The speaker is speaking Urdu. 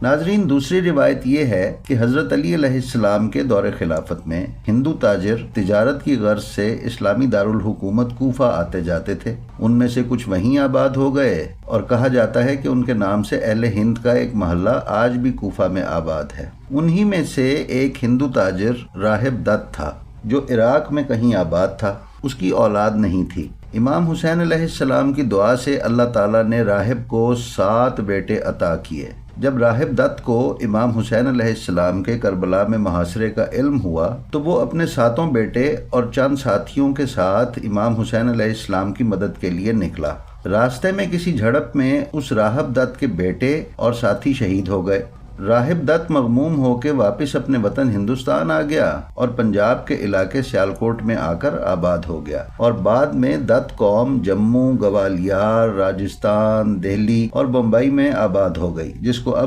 ناظرین، دوسری روایت یہ ہے کہ حضرت علی علیہ السلام کے دور خلافت میں ہندو تاجر تجارت کی غرض سے اسلامی دارالحکومت کوفہ آتے جاتے تھے۔ ان میں سے کچھ وہیں آباد ہو گئے اور کہا جاتا ہے کہ ان کے نام سے اہل ہند کا ایک محلہ آج بھی کوفہ میں آباد ہے۔ انہی میں سے ایک ہندو تاجر راہب دت تھا جو عراق میں کہیں آباد تھا۔ اس کی اولاد نہیں تھی۔ امام حسین علیہ السلام کی دعا سے اللہ تعالیٰ نے راہب کو 7 بیٹے عطا کیے۔ جب راہب دت کو امام حسین علیہ السلام کے کربلا میں محاصرے کا علم ہوا تو وہ اپنے 7 بیٹے اور چند ساتھیوں کے ساتھ امام حسین علیہ السلام کی مدد کے لیے نکلا۔ راستے میں کسی جھڑپ میں اس راہب دت کے بیٹے اور ساتھی شہید ہو گئے۔ راہب دت مغموم ہو کے واپس اپنے وطن ہندوستان آ گیا اور پنجاب کے علاقے سیالکوٹ میں آ کر آباد ہو گیا، اور بعد میں دت قوم جموں، گوالیار، راجستھان، دہلی اور بمبئی میں آباد ہو گئی، جس کو اب